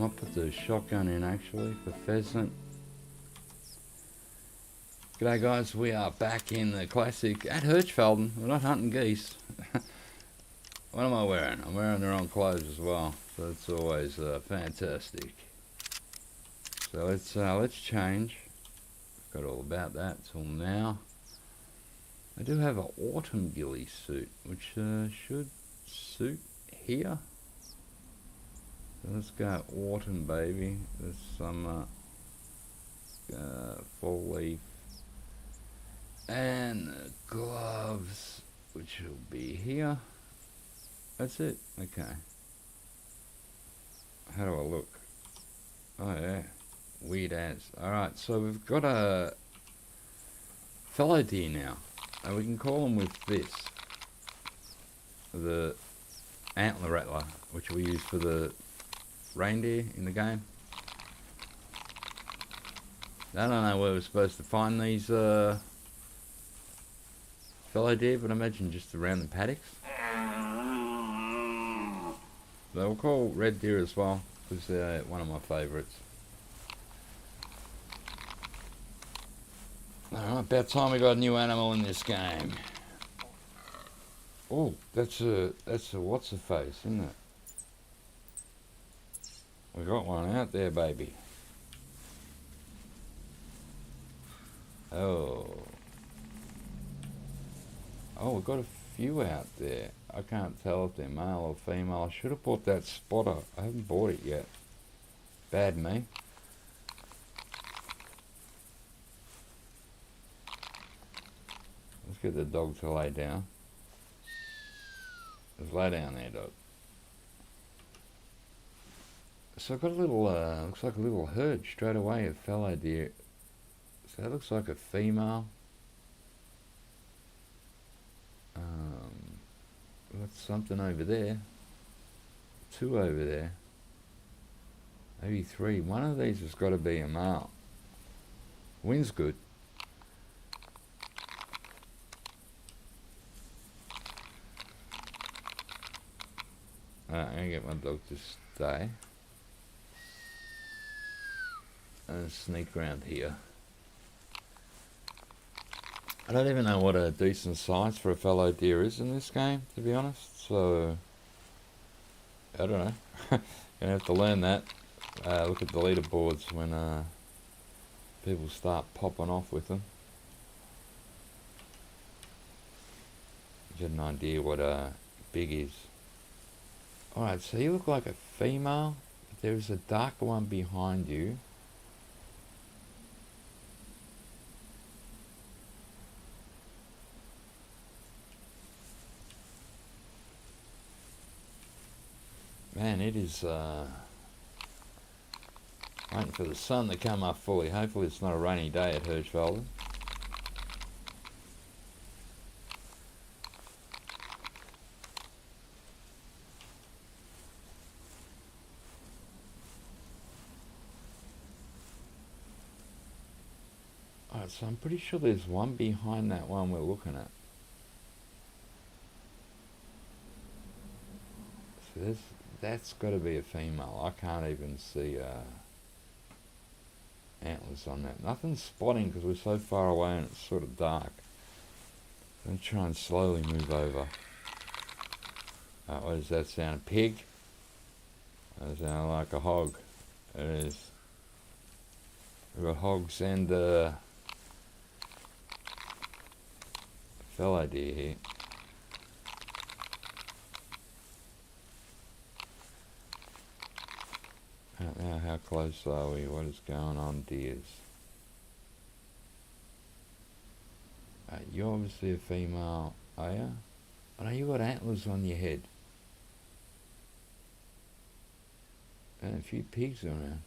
might put the shotgun in actually for pheasant. G'day guys, we are back in the classic at Hirschfelden. We're not hunting geese. What am I wearing? I'm wearing the wrong clothes as well, so it's always fantastic. So let's change. Got all about that till now. I do have an autumn ghillie suit, which should suit here. So let's go autumn, baby. There's some fall leaf and gloves, which will be here. That's it. Okay. How do I look? Oh yeah, weird as. Alright, so we've got a fallow deer now. And we can call them with this. The antler rattler, which we use for the reindeer in the game. I don't know where we're supposed to find these fallow deer, but I imagine just around the paddocks. They'll call red deer as well, because they're one of my favourites. Alright, about time we got a new animal in this game. Oh, that's a what's the face, isn't it? We got one out there, baby. Oh, we've got a few out there. I can't tell if they're male or female. I should have bought that spotter. I haven't bought it yet. Bad me. Let's get the dog to lay down. Just lay down there, dog. So I've got a little, looks like a little herd straight away of fallow deer. So that looks like a female. Got something over there. 2 over there. Maybe 3. One of these has got to be a male. Wind's good. Alright, I'm going to get my dog to stay. And sneak around here. I don't even know what a decent size for a fallow deer is in this game, to be honest. So, I don't know. Gonna have to learn that. Look at the leaderboards when people start popping off with them. Get an idea what big is. Alright, so you look like a female. But there's a darker one behind you. Man, it is waiting for the sun to come up fully. Hopefully it's not a rainy day at Hirschfelden. Alright, so I'm pretty sure there's one behind that one we're looking at. So that's got to be a female. I can't even see antlers on that. Nothing's spotting because we're so far away and it's sort of dark. I'm going to try and slowly move over. What does that sound? A pig? That sounds like a hog. It is. We've got hogs and fallow deer here. Now, how close are we? What is going on, deers? You're obviously a female, are you? I know you got antlers on your head. And a few pigs around.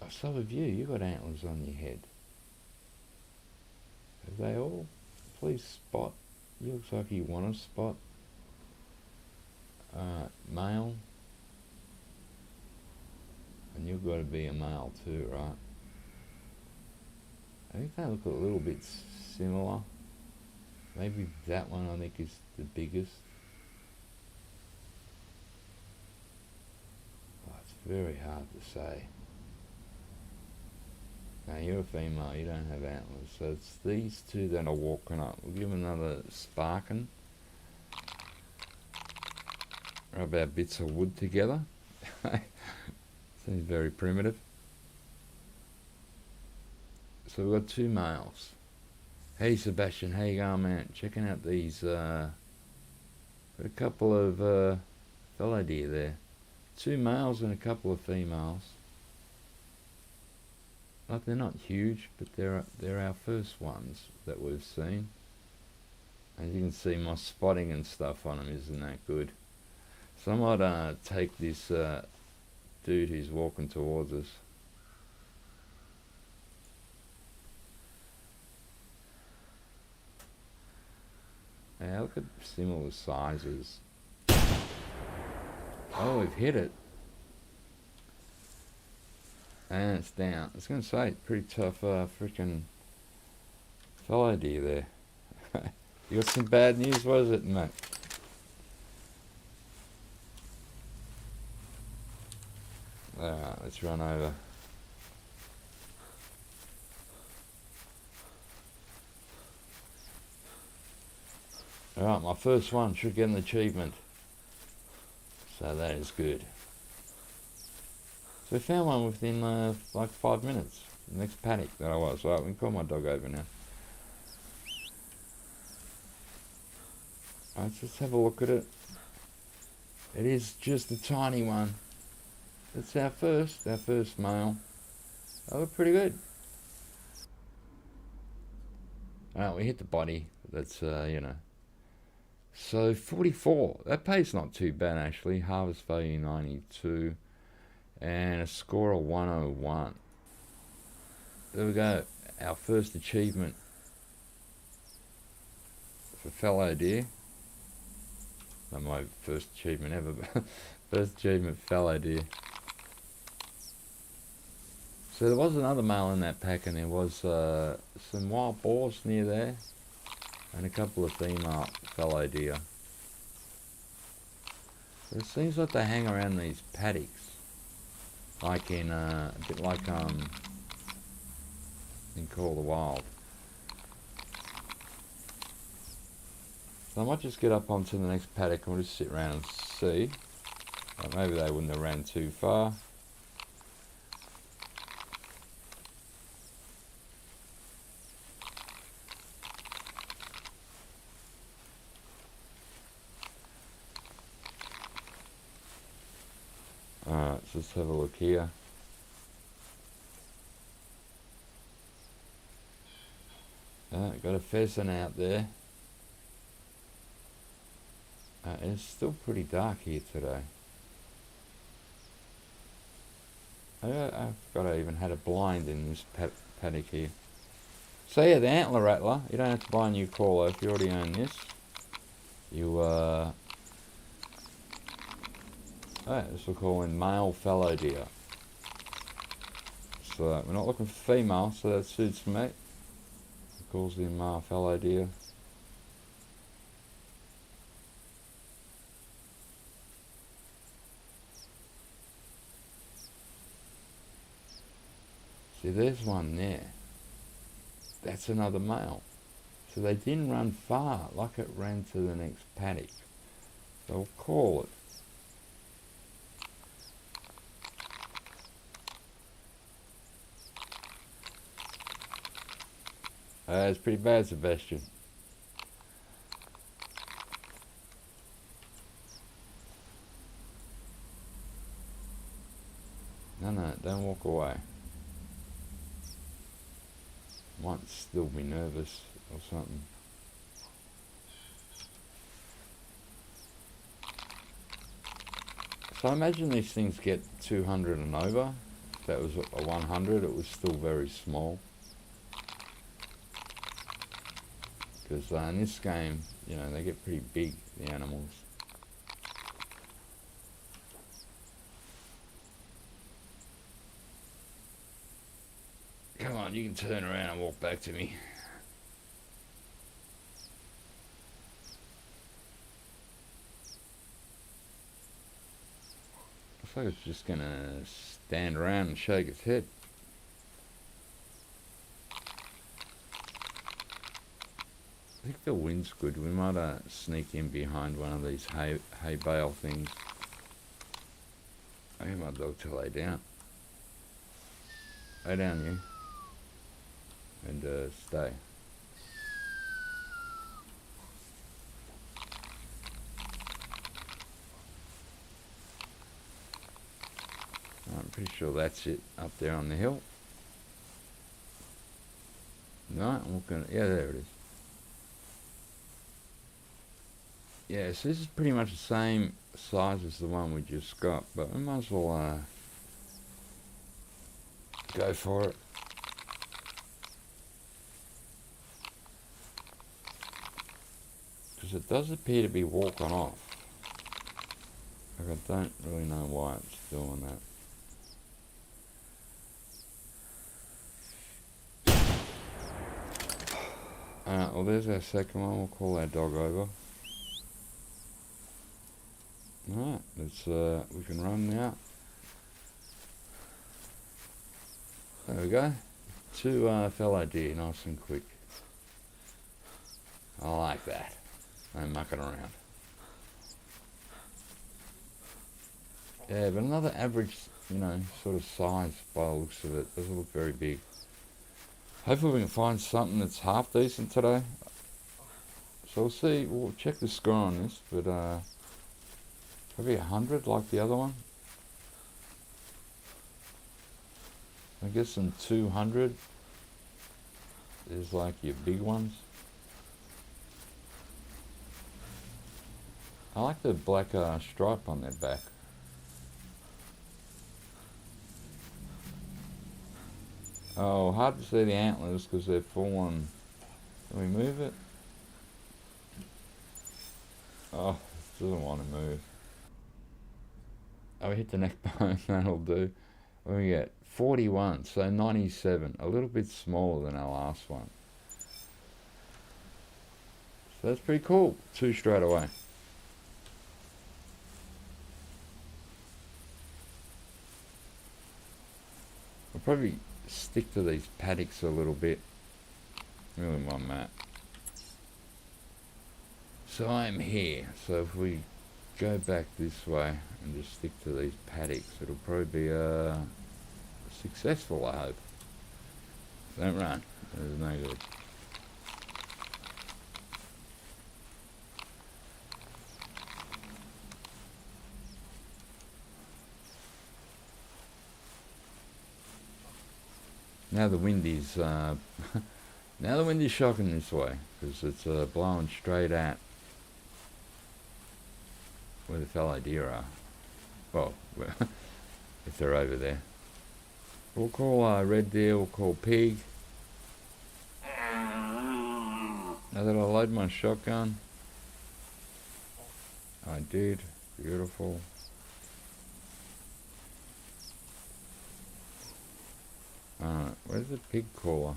Oh, so have you. You got antlers on your head. Have they all? Please spot. You looks like you want to spot. Male. And you've got to be a male too, right? I think they look a little bit similar. Maybe that one I think is the biggest. very hard to say. Now you're a female, you don't have antlers, so it's these two that are walking up. We'll give them another sparking. Rub our bits of wood together. Seems very primitive. So we've got two males. Hey Sebastian, how you going, man? Checking out these, got a couple of fallow deer there. Two males and a couple of females. Like, they're not huge, but they're our first ones that we've seen. As you can see, my spotting and stuff on them isn't that good. So I might take this dude who's walking towards us. Yeah, look at similar sizes. Oh, we've hit it. And it's down. I was going to say, pretty tough freaking fallow deer there. You got some bad news? What is it, mate? Alright, let's run over. Alright, my first one should get an achievement. So that is good. So we found one within like 5 minutes. The next paddock that I was. Right, we can call my dog over now. Alright, so let's have a look at it. It is just a tiny one. It's our first male. They look pretty good. Alright, we hit the body. That's, you know. So 44. That pay's not too bad actually. Harvest value 92. And a score of 101. There we go. Our first achievement for fallow deer. Not my first achievement ever, but first achievement for fallow deer. So there was another male in that pack, and there was some wild boars near there, and a couple of female fallow deer. So it seems like they hang around these paddocks, like in a bit like in Call of the Wild. So I might just get up onto the next paddock and we'll just sit around and see. Maybe they wouldn't have ran too far. Alright, so let's have a look here. Got a pheasant out there. It's still pretty dark here today. I forgot I even had a blind in this paddock here. So yeah, the antler rattler, you don't have to buy a new caller if you already own this. You this will call in male fallow deer. So we're not looking for female, so that suits me. It calls in male fallow deer. See, there's one there. That's another male. So they didn't run far, like it ran to the next paddock. So we'll call it. It's pretty bad, Sebastian. No, don't walk away. Might still be nervous or something. So I imagine these things get 200 and over. If that was a 100, it was still very small. Because in this game, you know, they get pretty big, the animals. Come on, you can turn around and walk back to me. Looks like it's just gonna stand around and shake its head. I think the wind's good. We might sneak in behind one of these hay bale things. I get my dog to lay down. Lay down, you. And stay. I'm pretty sure that's it up there on the hill. No, I'm looking. Yeah, there it is. Yeah, so this is pretty much the same size as the one we just got, but we might as well go for it. Because it does appear to be walking off. Like, I don't really know why it's doing that. Alright, well there's our second one. We'll call our dog over. Alright, let's we can run now. There we go. 2 fallow deer, nice and quick. I like that. No mucking around. Yeah, but another average, sort of size by the looks of it. Doesn't look very big. Hopefully we can find something that's half decent today. So we'll see. We'll check the score on this, but probably 100 like the other one. I guess some 200 is like your big ones. I like the black stripe on their back. Oh, hard to see the antlers because they're fallen. Can we move it? Oh, it doesn't want to move. Oh, we hit the neck bone, that'll do. We get 41, so 97, a little bit smaller than our last one. So that's pretty cool. 2 straight away. I'll probably stick to these paddocks a little bit. Really want that. So I'm here. So if we go back this way and just stick to these paddocks, it'll probably be successful, I hope. Don't run. It's no good. Now the wind is now the wind is shocking this way because it's blowing straight at where the fallow deer are. Well, if they're over there. We'll call red deer, we'll call pig. Now that I load my shotgun. I did. Beautiful. Alright, where's the pig caller?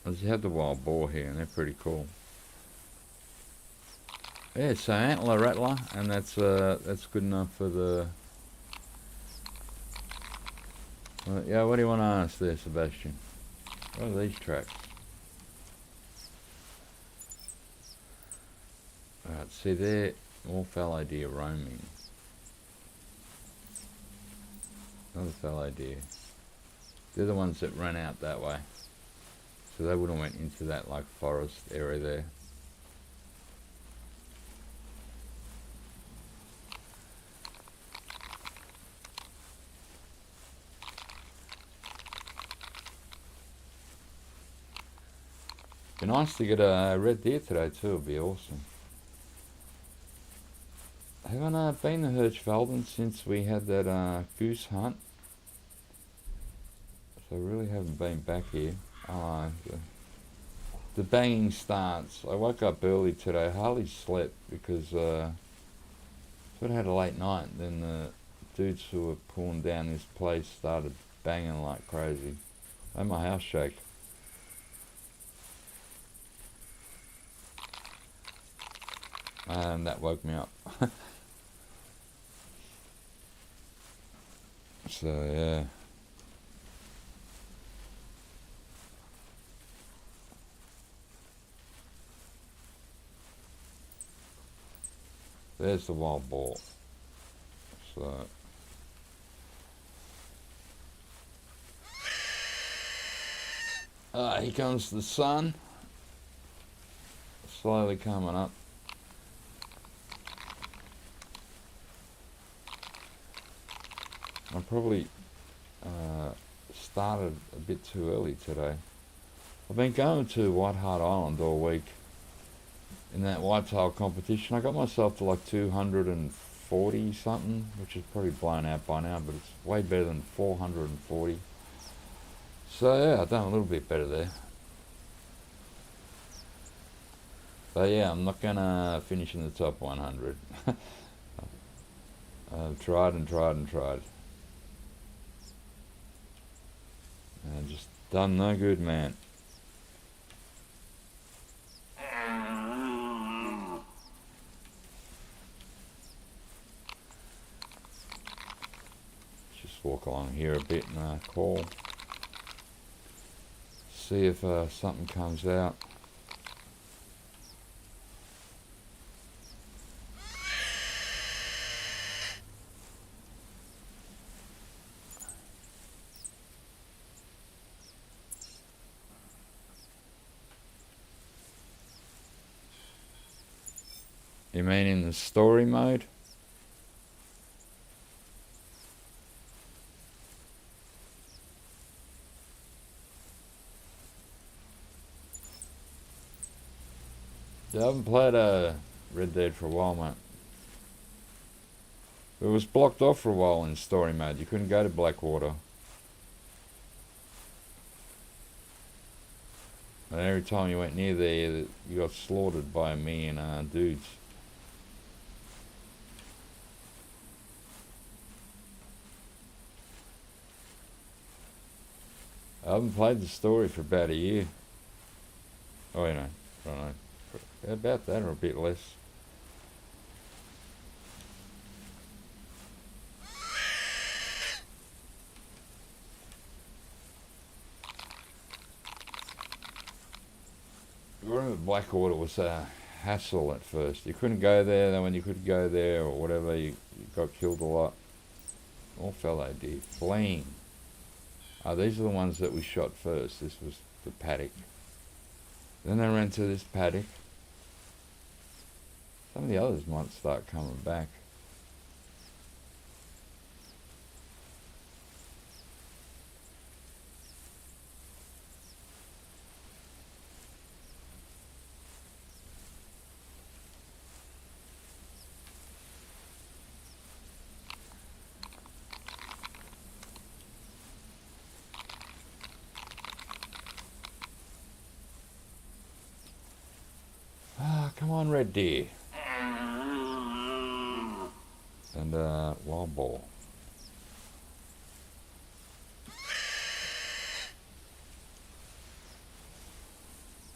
I just have the wild boar here and they're pretty cool. Yeah, so antler rattler, and that's good enough for the... yeah, what do you want to ask there, Sebastian? What are these tracks? Alright, see there, more fallow deer roaming. Another fallow deer. They're the ones that run out that way. So they would have went into that like forest area there. Be nice to get a red deer today too, it'd be awesome. I haven't been to Hirschfelden since we had that goose hunt. So I really haven't been back here. The banging starts. I woke up early today, hardly slept because sort of had a late night. Then the dudes who were pulling down this place started banging like crazy. Made my house shake. and that woke me up. So yeah. There's the wild boar. So here comes the sun, slowly coming up. I probably started a bit too early today. I've been going to White Hart Island all week in that whitetail competition. I got myself to like 240 something, which is probably blown out by now, but it's way better than 440. So yeah, I've done a little bit better there. But yeah, I'm not gonna finish in the top 100. I've tried and tried and tried. And just done no good, man. Just walk along here a bit and call. See if something comes out. You mean in the story mode? Yeah, I haven't played Red Dead for a while, mate. It was blocked off for a while in story mode. You couldn't go to Blackwater. And every time you went near there, you got slaughtered by a million dudes. I haven't played the story for about a year. Oh, you know, I don't know. About that or a bit less. I remember Blackwater was a hassle at first. You couldn't go there, then when you could go there or whatever, you got killed a lot. All Fallow Deer. Fleeing. These are the ones that we shot first. This was the paddock. Then they ran to this paddock. Some of the others might start coming back. Come on, red deer. And wild boar.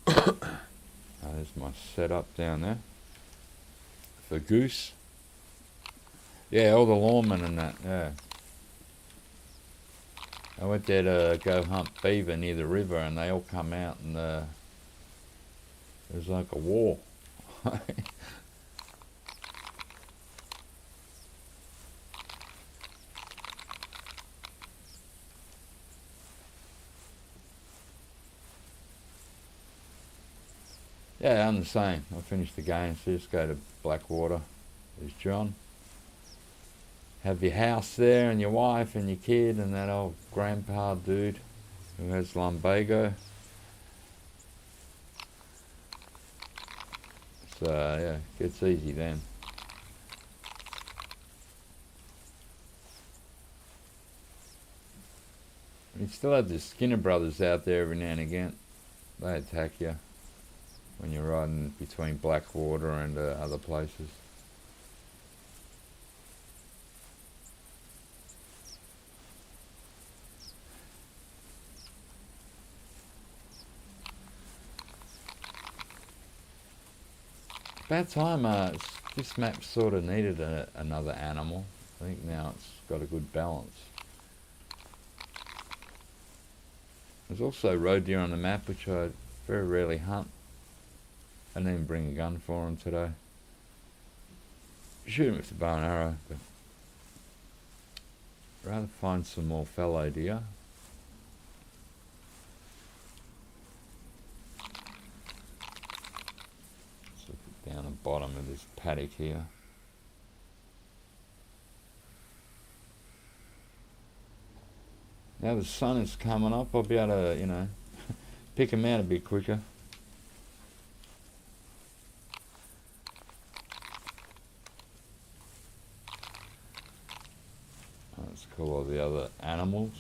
There's my setup down there for goose. Yeah, all the lawmen and that, yeah. I went there to go hunt beaver near the river and they all come out and it was like a war. Yeah, I'm the same. I finished the game, so just go to Blackwater. There's John. Have your house there and your wife and your kid and that old grandpa dude who has lumbago. So yeah, gets easy then. You still have the Skinner brothers out there every now and again. They attack you when you're riding between Blackwater and other places. About time. This map sort of needed another animal. I think now it's got a good balance. There's also roe deer on the map, which I very rarely hunt. I didn't even bring a gun for them today. Shoot them with the bow and arrow, but I'd rather find some more fallow deer. Let's look down the bottom of this paddock here. Now the sun is coming up, I'll be able to, you know, pick them out a bit quicker. Let's call all the other animals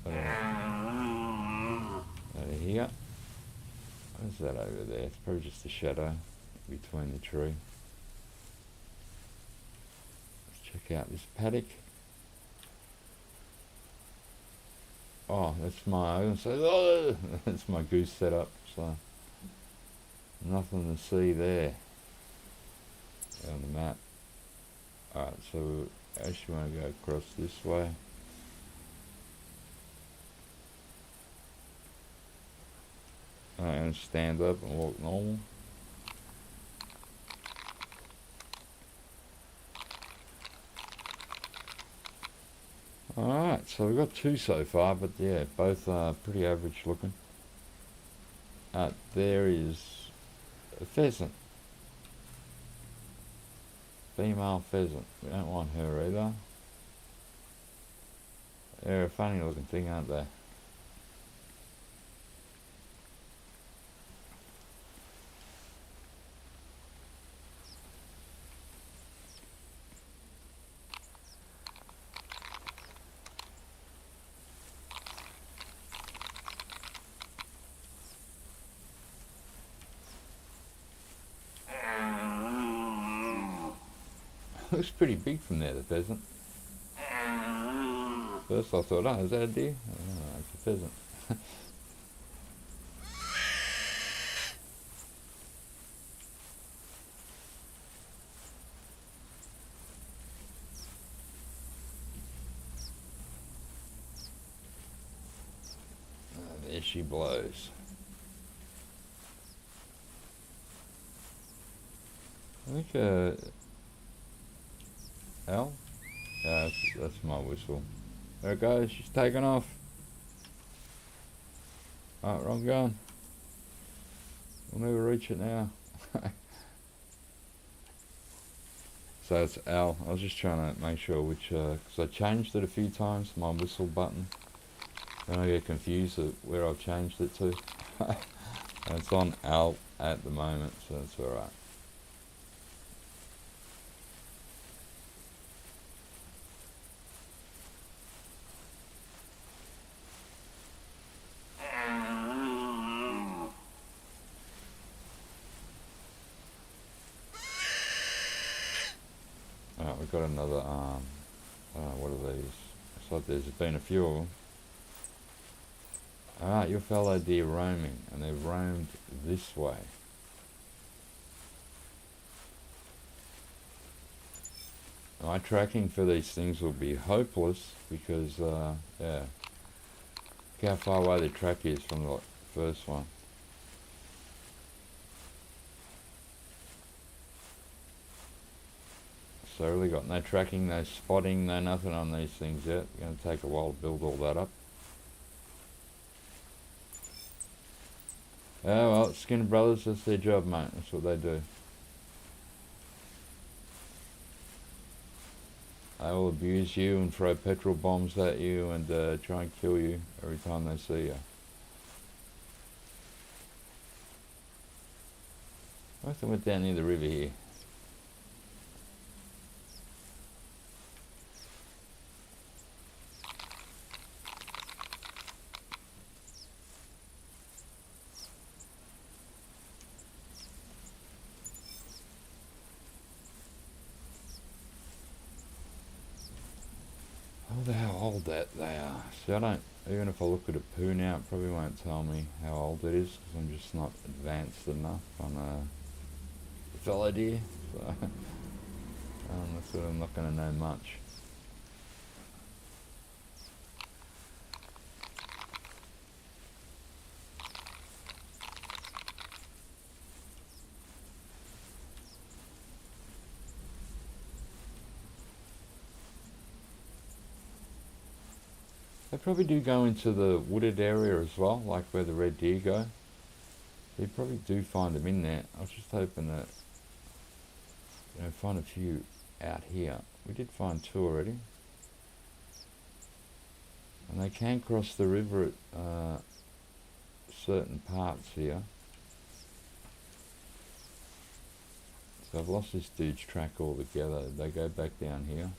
that are here. What's that over there? It's probably just a shadow between the tree. Let's check out this paddock. Oh, that's my, I was gonna say, oh, that's my goose setup, so nothing to see there on the map. Alright, so I actually want to go across this way. Alright, I'm going to stand up and walk normal. Alright, so we've got two so far, but yeah, both are pretty average looking. There is a pheasant. Female pheasant. We don't want her either. They're a funny looking thing, aren't they? Looks pretty big from there, the pheasant. First I thought, oh, is that a deer? Oh, it's a pheasant. There she blows. I think, Al? Yeah, that's my whistle. There it goes, she's taking off. Oh, wrong gun. We'll never reach it now. So it's Al. I was just trying to make sure which, because I changed it a few times, my whistle button. Then I get confused at where I've changed it to. And it's on Al at the moment, so that's alright. Alright, we've got another what are these? It's like there's been a few of them. Alright, your fallow deer roaming, and they've roamed this way. My tracking for these things will be hopeless because, yeah, look how far away the track is from the first one. So I really got no tracking, no spotting, no nothing on these things yet. It's going to take a while to build all that up. Oh well, Skinner Brothers, that's their job, mate. That's what they do. They will abuse you and throw petrol bombs at you and try and kill you every time they see you. I think I went down near the river here. I wonder how old that they are. See, I don't, even if I look at a poo now, it probably won't tell me how old it is, because I'm just not advanced enough on the fallow deer. So that's what I'm not going to know much. They probably do go into the wooded area as well, like where the red deer go. You probably do find them in there. I was just hoping that, find a few out here. We did find 2 already. And they can cross the river at certain parts here. So I've lost this dude's track altogether. They go back down here.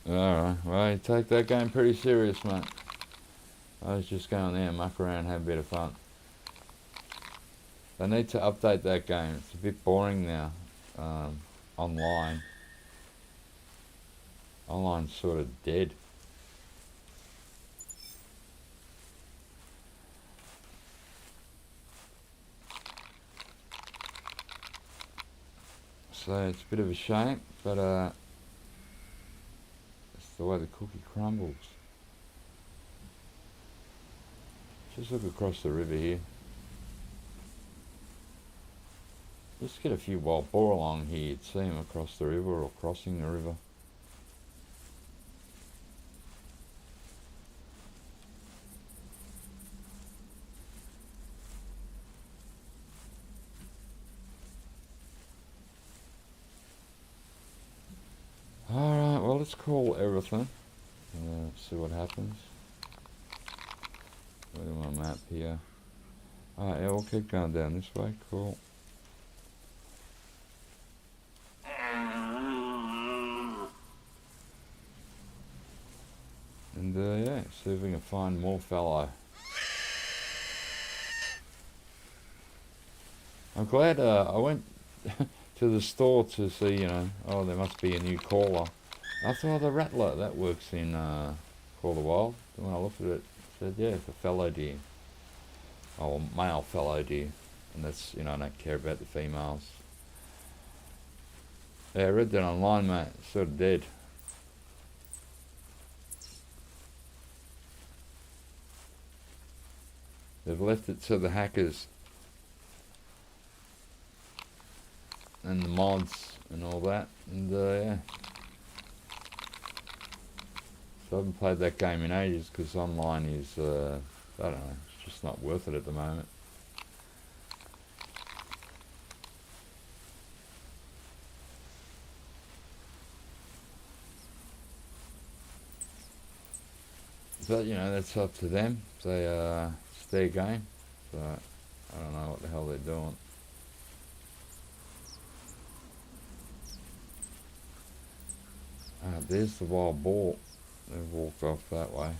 Alright, well, you take that game pretty serious, mate. I was just going there and muck around and have a bit of fun. They need to update that game. It's a bit boring now, online. Online's sort of dead. So it's a bit of a shame, but the way the cookie crumbles. Just look across the river here. Just get a few wild boar along here, you'd see them across the river or crossing the river. Alright, well, let's call everything. See what happens. Look at my map here. Alright, yeah, we'll keep going down this way. Cool. And yeah, see if we can find more fallow. I'm glad I went to the store to see, oh, there must be a new caller. I thought, oh, the rattler, that works in Call the Wild. And when I looked at it, it said, yeah, it's a fallow deer. Oh, male fallow deer. And that's, I don't care about the females. Yeah, I read that online, mate. It's sort of dead. They've left it to the hackers and the mods and all that, and yeah. So I haven't played that game in ages because online is, I don't know, it's just not worth it at the moment. But, that's up to them. It's their game. So I don't know what the hell they're doing. There's the wild boar. They've walked off that way.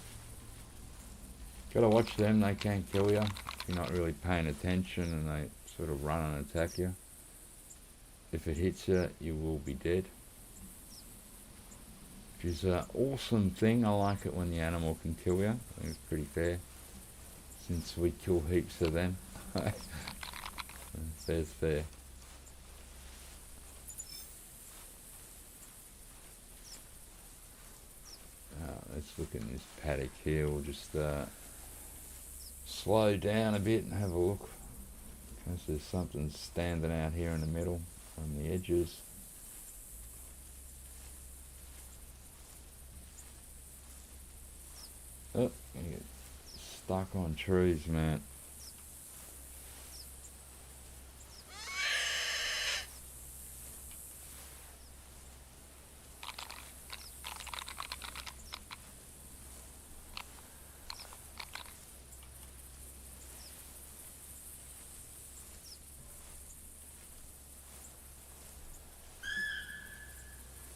Gotta watch them, they can kill you if you're not really paying attention and they sort of run and attack you. If it hits you, you will be dead. Which is an awesome thing. I like it when the animal can kill you. I think it's pretty fair. Since we kill heaps of them. Fair's fair. Let's look in this paddock here. We'll just slow down a bit and have a look. Because there's something standing out here in the middle on the edges. Oh, you get stuck on trees, man.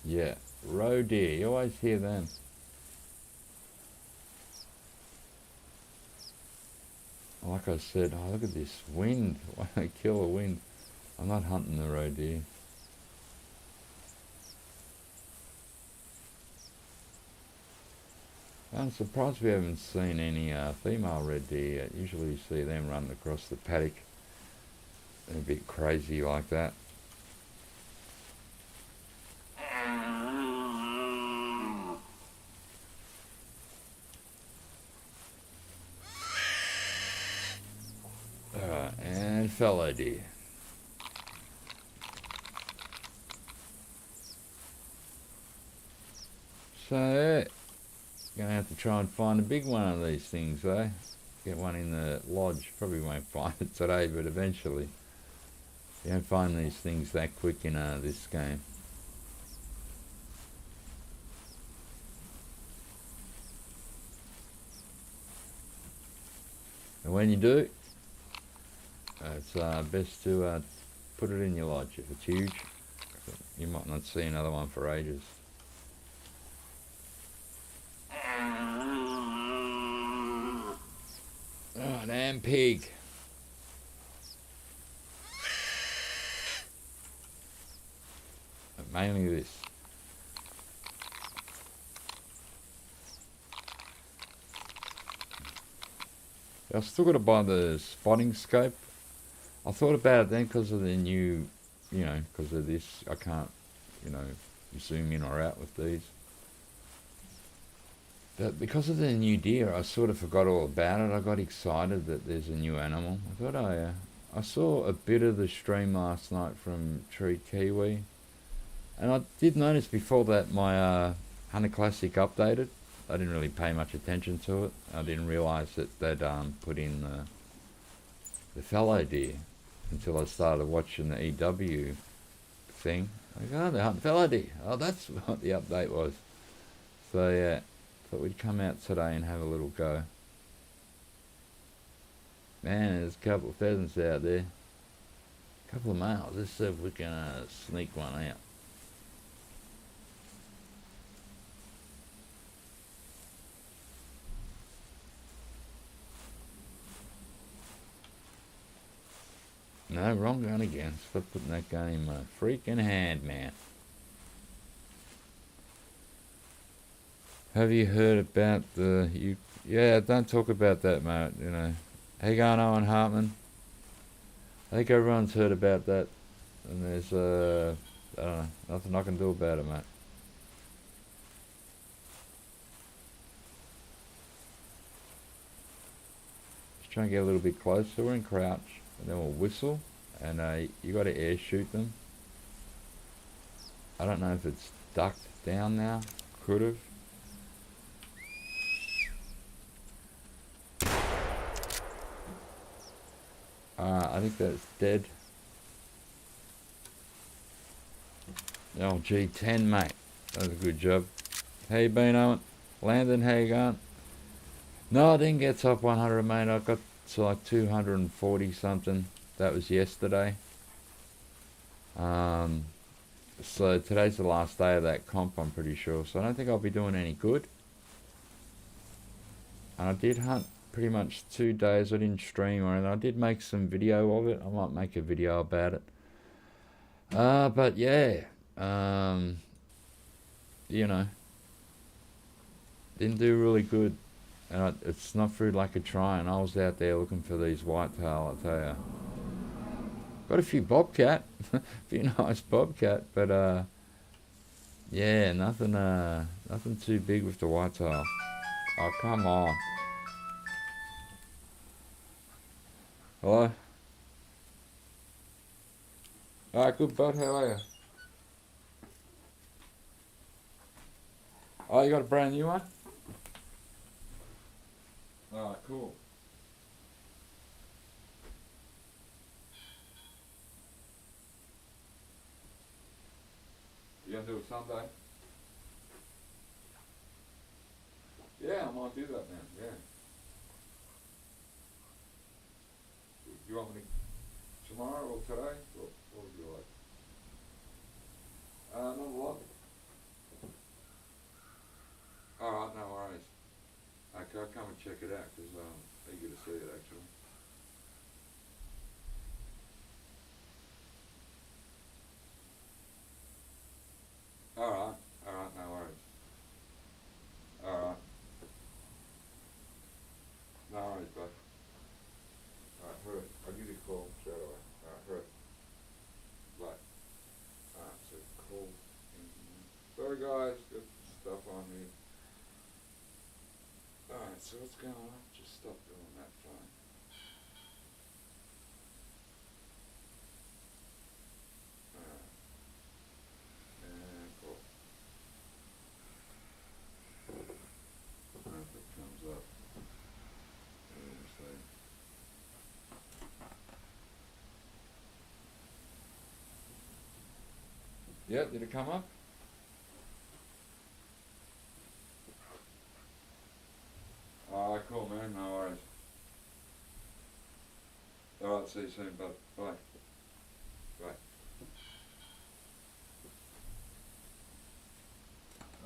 Yeah, roe deer, you always hear them. Like I said, oh, look at this wind. Why don't they kill a wind? I'm not hunting the roe deer. I'm surprised we haven't seen any female red deer yet. Usually you see them running across the paddock. They're a bit crazy like that. Alright, and fallow deer. So, yeah, gonna have to try and find a big one of these things, though. Get one in the lodge. Probably won't find it today, but eventually. You don't find these things that quick in this game. And when you do, it's best to put it in your lodge. If it's huge, you might not see another one for ages. Oh, damn pig. But mainly this. I still got to buy the spotting scope. I thought about it then because of the new, because of this, I can't, zoom in or out with these. But because of the new deer, I sort of forgot all about it. I got excited that there's a new animal. I thought, oh yeah. I saw a bit of the stream last night from Tree Kiwi. And I did notice before that my Hunter Classic updated. I didn't really pay much attention to it. I didn't realise that they'd put in the fallow deer until I started watching the EW thing. Like, oh, they're hunting fallow deer. Oh, that's what the update was. So yeah, thought we'd come out today and have a little go. Man, there's a couple of pheasants out there. A couple of males. Let's see if we can sneak one out. No, wrong gun again. Stop putting that gun in my freaking hand, man. Have you heard about yeah, don't talk about that, mate, How you going, Owen Hartman? I think everyone's heard about that. And there's, I don't know, nothing I can do about it, mate. Just trying to get a little bit closer. We're in crouch. And then we'll whistle. And you got to air shoot them. I don't know if it's ducked down now. Could have. I think that's dead. Oh, G10, mate. That was a good job. How you been, Owen? Landon, how you going? No, I didn't get top 100, mate. I got to like 240 something. That was yesterday. So today's the last day of that comp, I'm pretty sure. So I don't think I'll be doing any good. And I did hunt pretty much 2 days. I didn't stream or anything. I did make some video of it. I might make a video about it. But yeah, didn't do really good. And it's not through lack of trying. I was out there looking for these whitetail, I tell you. Got a few bobcat, a few nice bobcat, but yeah, nothing too big with the whitetail. Oh, come on. Hello? Alright, good bud, how are you? Oh, you got a brand new one? Alright, cool. You gonna do it Sunday? Yeah, I might do that, man, yeah. You want me to tomorrow or today? What would you like? Not a lot. Alright, no worries. Okay, I'll come and check it out because I'm eager to see it actually. Alright, no worries. Alright. So what's going on? Just stop doing that phone. And cool. I hope it comes up. Yeah, did it come up? Alright, cool, man. No worries. Alright, see you soon, bud. Bye. Bye.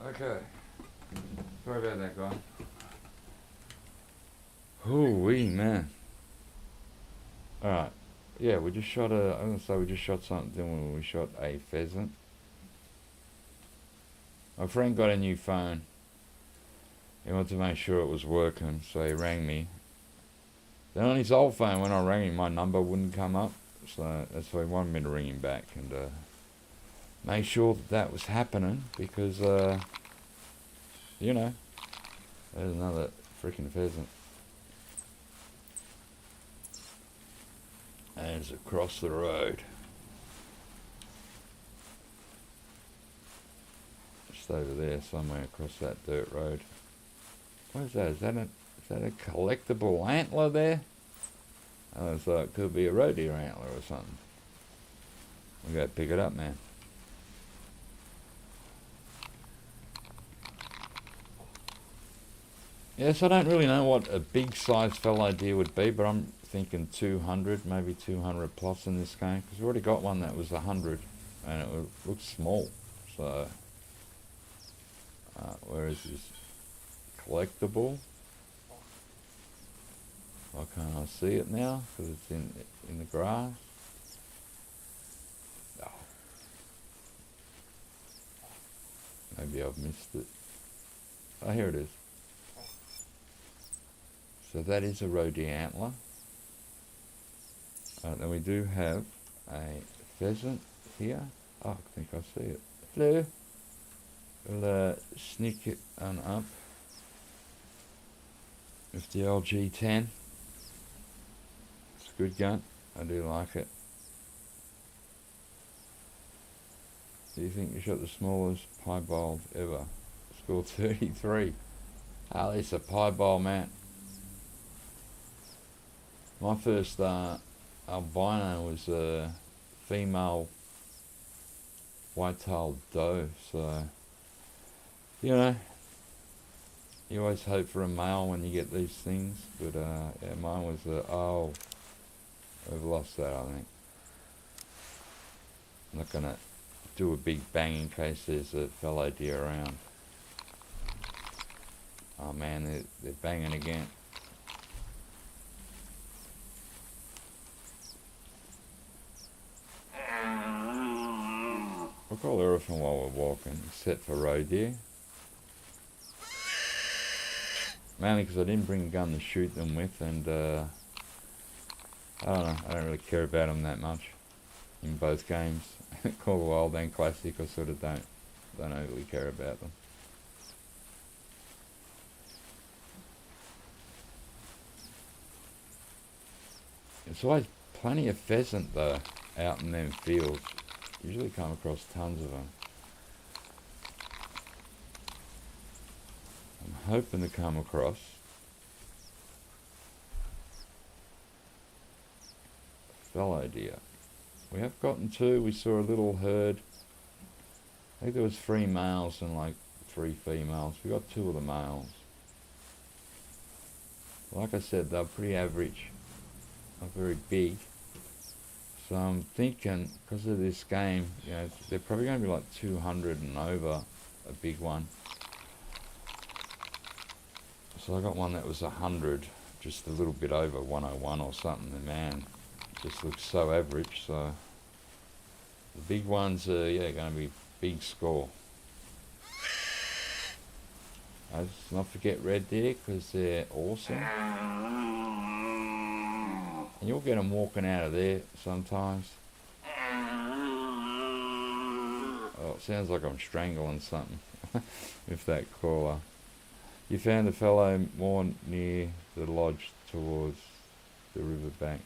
Okay. Sorry about that, guy. Hoo-wee, man. Alright. Yeah, we just shot a... I'm gonna say we just shot something when we shot a pheasant. My friend got a new phone. He wanted to make sure it was working, so he rang me. Then on his old phone, when I rang him, my number wouldn't come up. So that's why he wanted me to ring him back and make sure that that was happening, because, you know, there's another freaking pheasant. And it's across the road. Just over there, somewhere across that dirt road. What is that? Is that a collectible antler there? I thought it could be a roe deer antler or something. We gotta pick it up, man. Yes, I don't really know what a big size fallow deer would be, but I'm thinking 200, maybe 200 plus in this game, because we already got one that was 100, and it looks small. So, where is this collectible? Why can't I see it now? Because it's in the grass. Oh. Maybe I've missed it. Oh, here it is. So that is a roe deer antler. Then we do have a pheasant here. Oh, I think I see it. Hello. We'll sneak it on up with the LG10. It's a good gun. I do like it. Do you think you shot the smallest piebald ever? Scored 33. Ah, it's a piebald, man. My first albino was a female white-tailed doe, so, you know, you always hope for a male when you get these things, but yeah, mine was oh, we've lost that, I think. I'm not gonna do a big bang in case there's a fallow deer around. Oh man, they're banging again. I'll call everything while we're walking, except for roe deer. Mainly because I didn't bring a gun to shoot them with, and I don't know, I don't really care about them that much in both games. Call the Wild and Classic, I sort of don't overly care about them. There's always plenty of pheasant though out in them fields. Usually come across tons of them. I'm hoping to come across fallow deer. We have gotten two. We saw a little herd. I think there was 3 males and like 3 females. We got 2 of the males. Like I said, they're pretty average. Not very big. So I'm thinking, because of this game, you know, they're probably going to be like 200 and over, a big one. So I got one that was 100, just a little bit over 101 or something, and man, just looks so average. So the big ones are, yeah, going to be big score. Let's not forget red deer, because they're awesome. And you'll get them walking out of there sometimes. Oh, it sounds like I'm strangling something with that caller. You found a fellow more near the lodge towards the riverbank.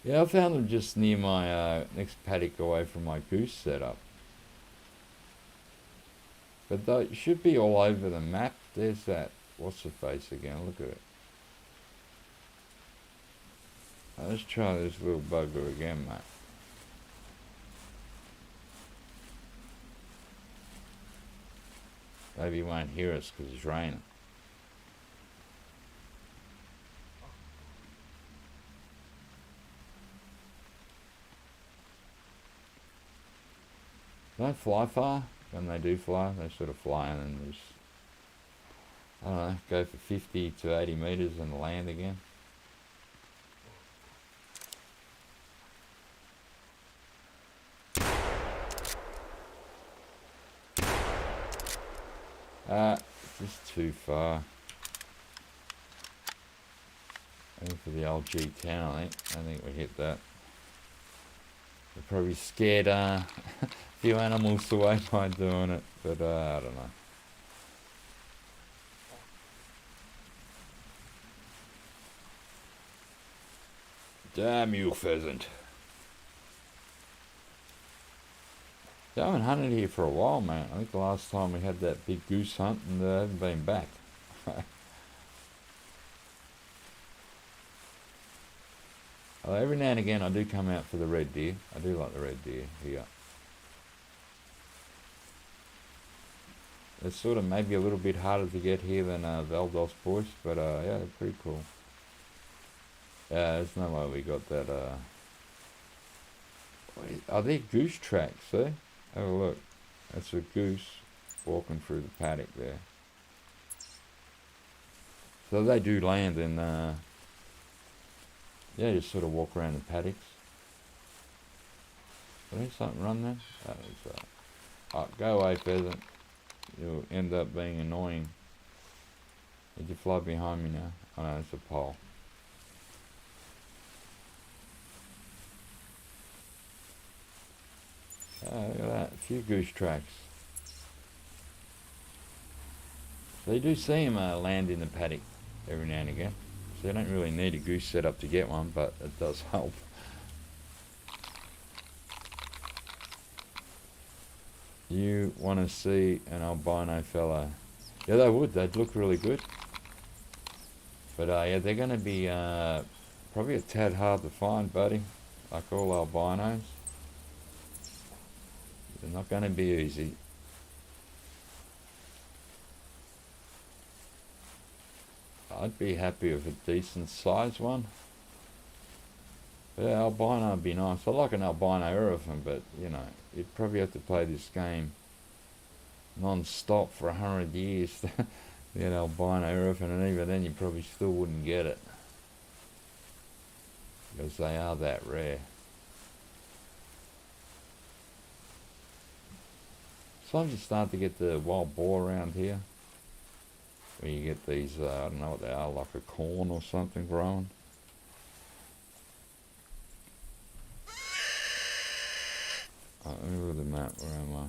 Yeah, I found them just near my next paddock away from my goose setup. But they should be all over the map. There's that. What's the face again? Look at it. Let's try this little bugger again, mate. Maybe he won't hear us because it's raining. They don't fly far. When they do fly, they sort of fly and then just, I don't know, go for 50 to 80 metres and land again. Just too far. Aiming for the old G10, I think we hit that. We're probably scared a few animals away by doing it, but I don't know. Damn you, pheasant. I haven't hunted here for a while, man. I think the last time we had that big goose hunt and I haven't been back. Every now and again I do come out for the red deer. I do like the red deer here. It's sort of maybe a little bit harder to get here than Valdos Bush, but yeah, they're pretty cool. Yeah, there's no way we got that. Are there goose tracks, see? Have a look. That's a goose walking through the paddock there. So they do land and yeah, just sort of walk around the paddocks. Is there something run there? That was oh, go away, pheasant. You'll end up being annoying. Did you fly behind me now? Oh no, it's a pole. Oh, look at that, a few goose tracks. So you do see them land in the paddock every now and again. So you don't really need a goose setup to get one, but it does help. You want to see an albino fellow? Yeah, they would. They'd look really good. But yeah, they're going to be probably a tad hard to find, buddy. Like all albinos. They're not going to be easy. I'd be happy with a decent sized one. But yeah, albino would be nice. I like an albino elephant, but you know, you'd probably have to play this game non-stop for 100 years to get albino elephant, and even then you probably still wouldn't get it. Because they are that rare. Sometimes you start to get the wild boar around here. Where you get these, I don't know what they are, like a corn or something growing. Let me look at the map, where am I?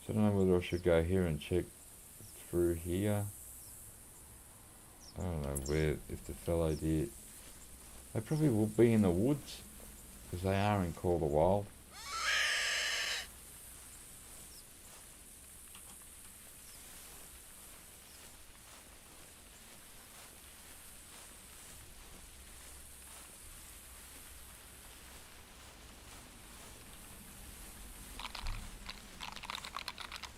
So I don't know whether I should go here and check through here. I don't know where, if the fallow deer, they probably will be in the woods, because they are in Call the Wild.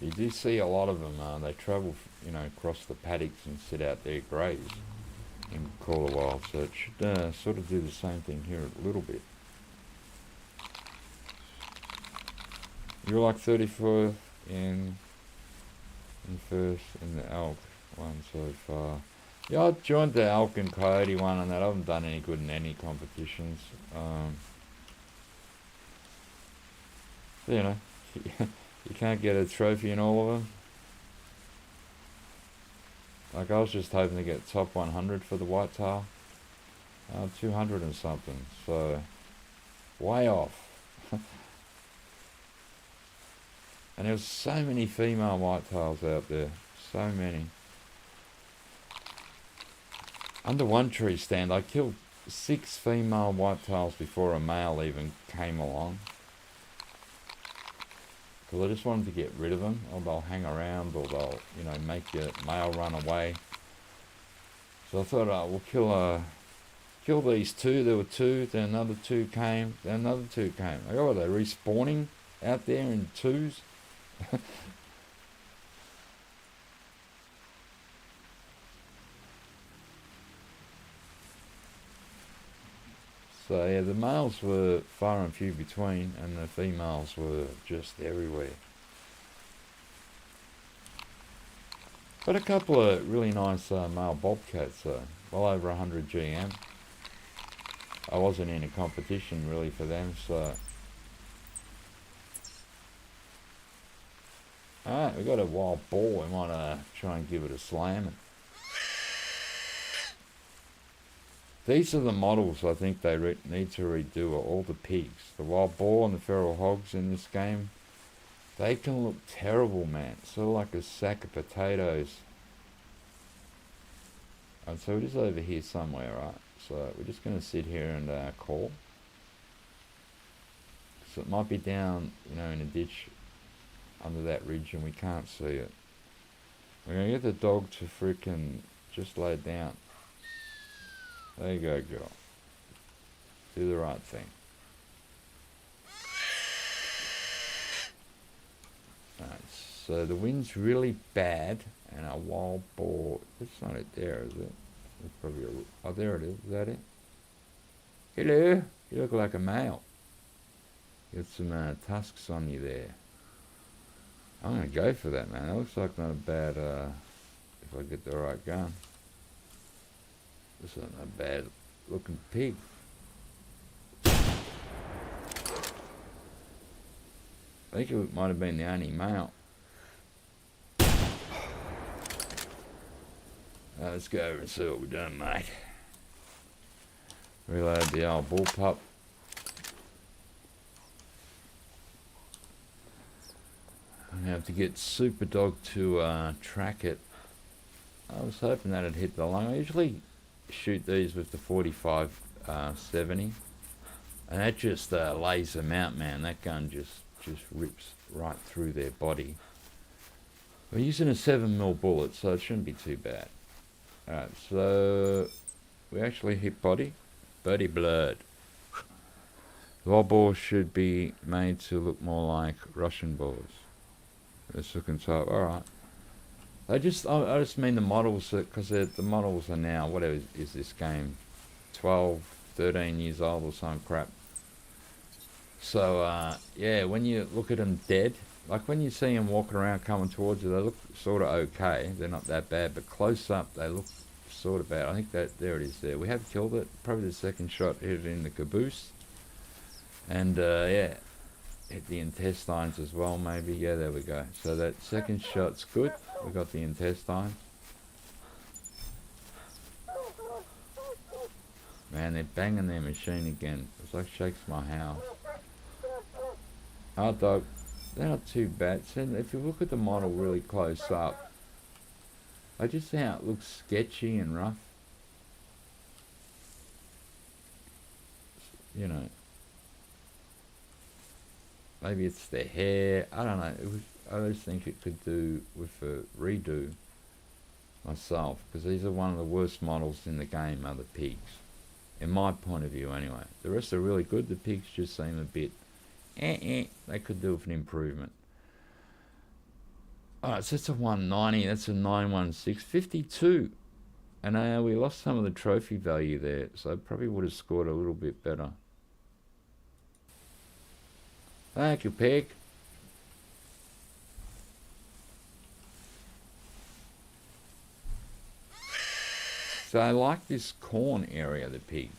You do see a lot of them, they travel, you know, across the paddocks and sit out there graze in Call the Wild, so it should sort of do the same thing here a little bit. You're like 34th in first in the elk one so far. Yeah, I joined the elk and coyote one and that. I haven't done any good in any competitions. So, you know, you can't get a trophy in all of them. Like I was just hoping to get top 100 for the whitetail. 200 and something, so way off. And there was so many female whitetails out there. So many. Under one tree stand, I killed 6 female whitetails before a male even came along. Because I just wanted to get rid of them, or they'll hang around, or they'll, you know, make your male run away. So I thought, oh, we'll kill these 2. There were 2, then another 2 came, then another 2 came. Like, oh, are they respawning out there in 2s? So yeah, the males were far and few between, and the females were just everywhere. But a couple of really nice male bobcats, well over 100 GM. I wasn't in a competition really for them, so. Alright, we got a wild boar. We might try and give it a slam. These are the models I think they need to redo, are all the pigs. The wild boar and the feral hogs in this game, they can look terrible, man. Sort of like a sack of potatoes. And so it is over here somewhere, right? So we're just going to sit here and call. So it might be down, you know, in a ditch under that ridge and we can't see it. We're going to get the dog to frickin' just lay down. There you go, girl. Do the right thing. Alright, so the wind's really bad, and a wild boar. It's not it there, is it? It's probably oh, there it is. Is that it? Hello. You look like a male. Got some tusks on you there. I'm gonna go for that, man. That looks like not a bad. If I get the right gun. This isn't a bad looking pig. I think it might have been the only male. Let's go over and see what we've done, mate. Reload the old bullpup. I'm going to have to get Super Dog to track it. I was hoping that it'd hit the lung. I usually shoot these with the 45-70, and that just lays them out, man. That gun just rips right through their body. We're using a 7mm bullet, so it shouldn't be too bad. Alright, so we actually hit body blood. The wild boar should be made to look more like Russian boars. Let's look inside. Alright. I just mean the models, because the models are now, whatever is this game, 12, 13 years old or some crap. So, yeah, when you look at them dead, like when you see them walking around coming towards you, they look sort of okay. They're not that bad, but close up, they look sort of bad. I think that, there it is there. We have killed it. Probably the second shot hit it in the caboose. And, yeah, hit the intestines as well, maybe. Yeah, there we go. So that second shot's good. We got the intestine. Man, they're banging their machine again. It's like shakes my house. Our dog, they're not too bad. So if you look at the model really close up, I just see how it looks sketchy and rough. You know. Maybe it's their hair. I don't know. I just think it could do with a redo myself, because these are one of the worst models in the game, are the pigs. In my point of view, anyway. The rest are really good. The pigs just seem a bit they could do with an improvement. Alright, so that's a 190. That's a 916. 52. And we lost some of the trophy value there, so I probably would have scored a little bit better. Thank you, pig. So I like this corn area, the pigs.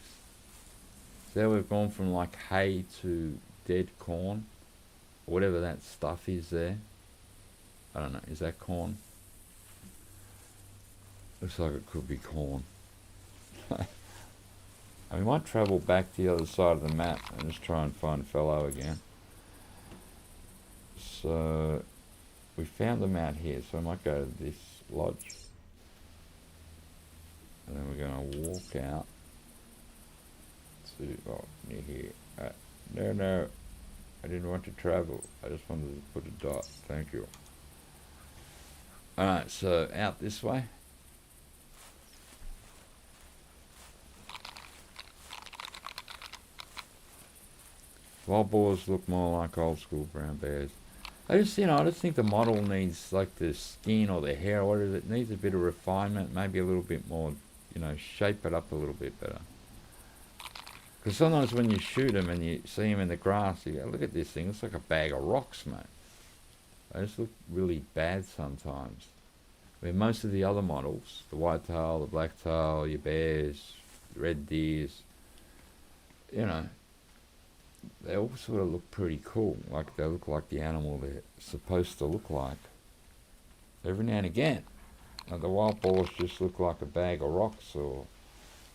So we've gone from like hay to dead corn, or whatever that stuff is there. I don't know, is that corn? Looks like it could be corn. I might travel back to the other side of the map and just try and find Fallow again. so we found them out here, so I might go to this lodge. And then we're going to walk out to, near here. No, I didn't want to travel. I just wanted to put a dot. Thank you. Alright, so out this way. Wild boars look more like old school brown bears. I just think the model needs, like, the skin or the hair, or whatever, it needs a bit of refinement, maybe a little bit more, shape it up a little bit better. Because sometimes when you shoot them and you see them in the grass, you go, look at this thing, it's like a bag of rocks, mate. They just look really bad sometimes. Where most of the other models, the whitetail, the blacktail, your bears, red deers, they all sort of look pretty cool. Like they look like the animal they're supposed to look like. Every now and again, the wild boars just look like a bag of rocks or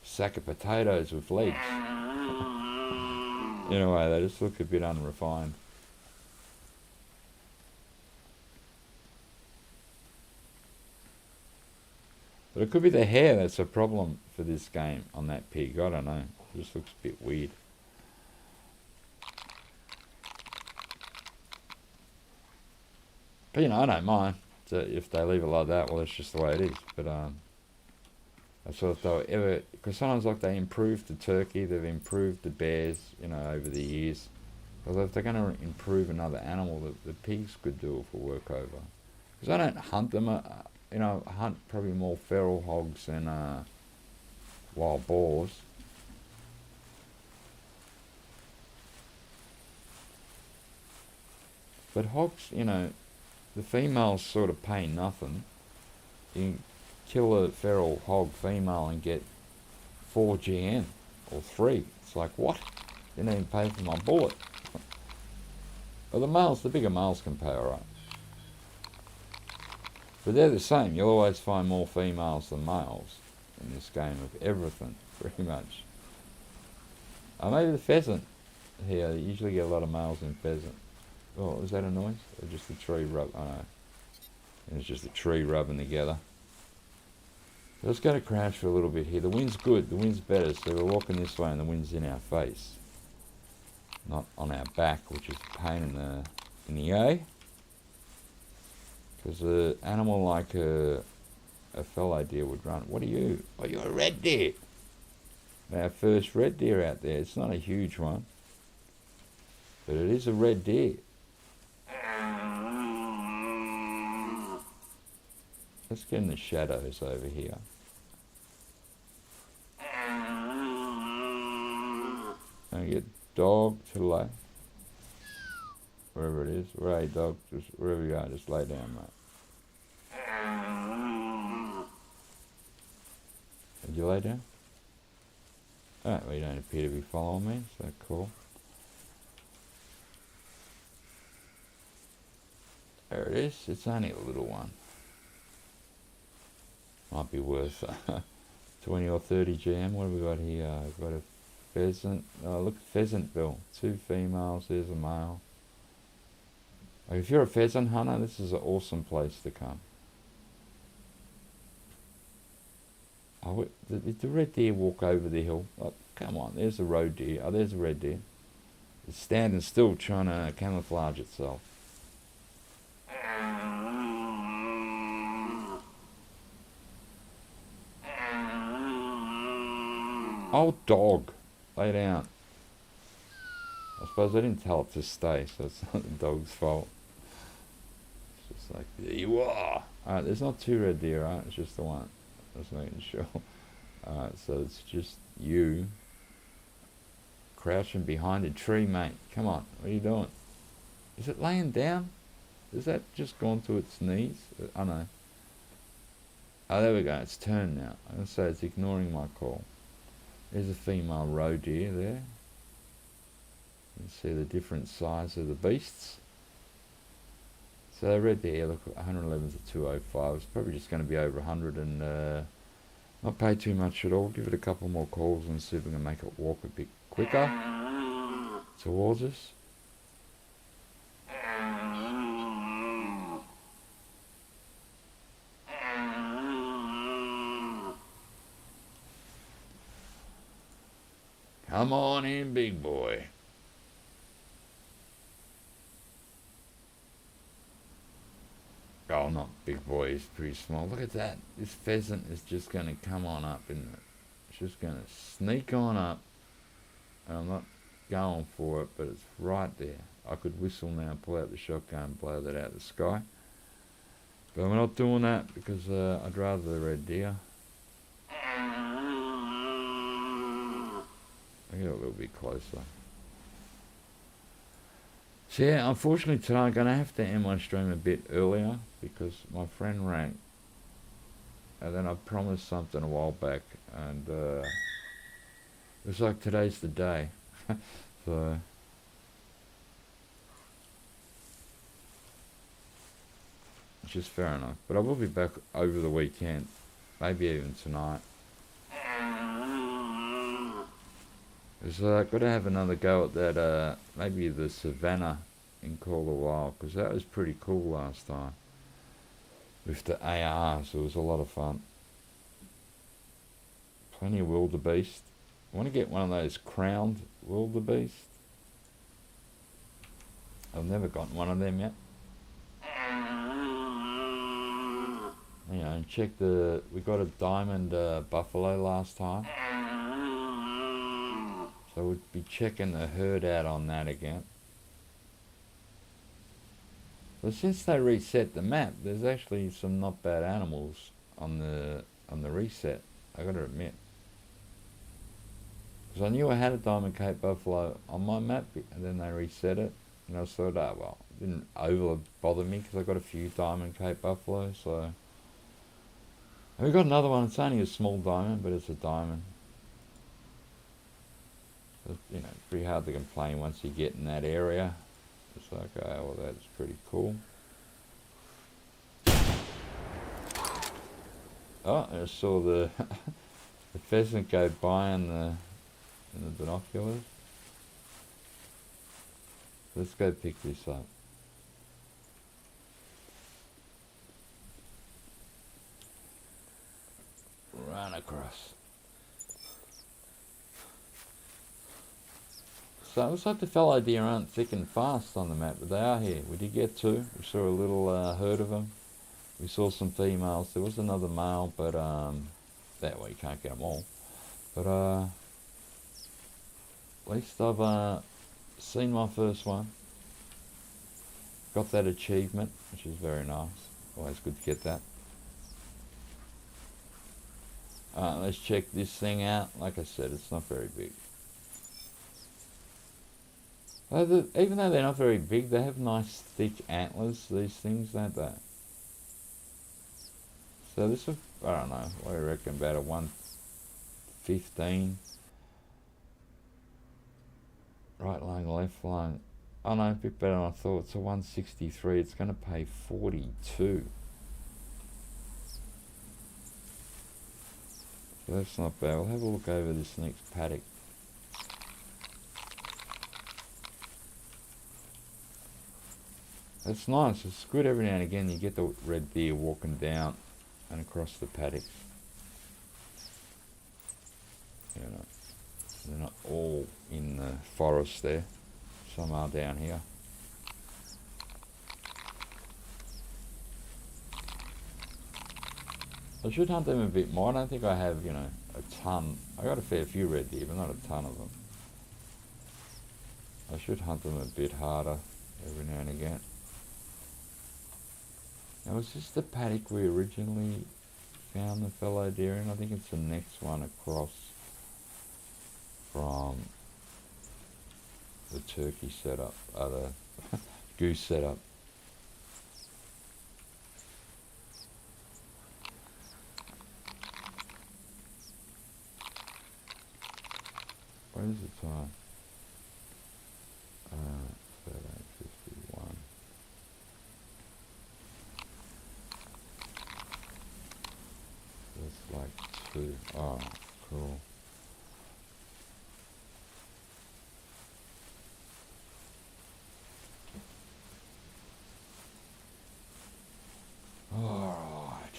a sack of potatoes with legs. In a way, they just look a bit unrefined. But it could be the hair that's a problem for this game on that pig. I don't know. It just looks a bit weird. But I don't mind. So if they leave it like that, well, that's just the way it is. But I thought they were ever, because sometimes like they improved the turkey, they've improved the bears, over the years. Although if they're going to improve another animal, the pigs could do it for work over. Because I don't hunt them. I hunt probably more feral hogs than wild boars. But hogs, the females sort of pay nothing. You can kill a feral hog female and get 4 GN or 3. It's like, what? Didn't even pay for my bullet. Well, the bigger males can pay alright. But they're the same. You'll always find more females than males in this game of everything, pretty much. Maybe the pheasant here. You usually get a lot of males in pheasant. Oh, is that a noise? Or just the tree rub? Oh no. It's just the tree rubbing together. So let's go to crouch for a little bit here. The wind's good. The wind's better. So we're walking this way and the wind's in our face. Not on our back, which is a pain in the eye. Because an animal like a fallow deer would run. What are you? Oh, you're a red deer. Our first red deer out there. It's not a huge one. But it is a red deer. Let's get in the shadows over here. And get dog to lay. Wherever it is. Right, dog, just wherever you are, just lay down, mate. Did you lay down? Alright, well, you don't appear to be following me, so cool. There it is. It's only a little one. Might be worth 20 or 30 GM. What have we got here? We've got a pheasant. Oh, look, pheasant bill. 2 females. There's a male. If you're a pheasant hunter, this is an awesome place to come. Oh, did the red deer walk over the hill? Oh, come on, there's a roe deer. Oh, there's a red deer. It's standing still trying to camouflage itself. Oh, dog, lay down. I suppose I didn't tell it to stay, so it's not the dog's fault. It's just like, there you are. Alright, there's not 2 red deer, right? It's just the one. Just making sure. Alright, so it's just you crouching behind a tree, mate. Come on, what are you doing? Is it laying down? Is that just gone to its knees? Oh no. Oh, there we go. It's turned now. I'm going to say it's ignoring my call. There's a female roe deer there. You can see the different size of the beasts. So the red deer, look, 111 to 205. It's probably just going to be over 100 and not pay too much at all. Give it a couple more calls and see if we can make it walk a bit quicker towards us. Come on in, big boy. Oh, not big boy, he's pretty small. Look at that. This pheasant is just going to come on up, isn't it? It's just going to sneak on up. And I'm not going for it, but it's right there. I could whistle now, pull out the shotgun, and blow that out of the sky. But I'm not doing that because I'd rather the red deer. I'll get a little bit closer. So yeah, unfortunately today I'm going to have to end my stream a bit earlier because my friend rang. And then I promised something a while back, and it was like today's the day. So it's just fair enough. But I will be back over the weekend, maybe even tonight. So I've got to have another go at that, maybe the savannah in Call the Wild, because that was pretty cool last time. With the ARs, it was a lot of fun. Plenty of wildebeest. I want to get one of those crowned wildebeest. I've never gotten one of them yet. You know, and check we got a diamond buffalo last time. So we'll be checking the herd out on that again. But since they reset the map, there's actually some not bad animals on the reset, I gotta admit. Because I knew I had a Diamond Cape Buffalo on my map, and then they reset it, and I thought, oh well, it didn't over bother me because I got a few Diamond Cape Buffaloes, so. And we got another one, it's only a small diamond, but it's a diamond. So, you know, it's pretty hard to complain once you get in that area. It's like, oh, well, that's pretty cool. Oh, I saw the the pheasant go by in the binoculars. Let's go pick this up. Run across. So it looks like the fallow deer aren't thick and fast on the map, but they are here. We did get two. We saw a little herd of them. We saw some females. There was another male, but that way you can't get them all. But at least I've seen my first one. Got that achievement, which is very nice. Always good to get that. Let's check this thing out. Like I said, it's not very big. Even though they're not very big, they have nice thick antlers, these things, don't they? So this is, I don't know, what do you reckon, about a 115? Right lung, left lung. Oh no, a bit better than I thought. It's a 163. It's going to pay 42. So that's not bad. We'll have a look over this next paddock. It's nice. It's good every now and again. You get the red deer walking down and across the paddocks. You know, they're not all in the forest there. Some are down here. I should hunt them a bit more. I don't think I have, you know, a ton. I got a fair few red deer, but not a ton of them. I should hunt them a bit harder every now and again. Now, is this the paddock we originally found the fallow deer in? I think it's the next one across from the turkey setup, the goose setup. What is the time? 13:51. That's like 2. Oh, cool. Alright.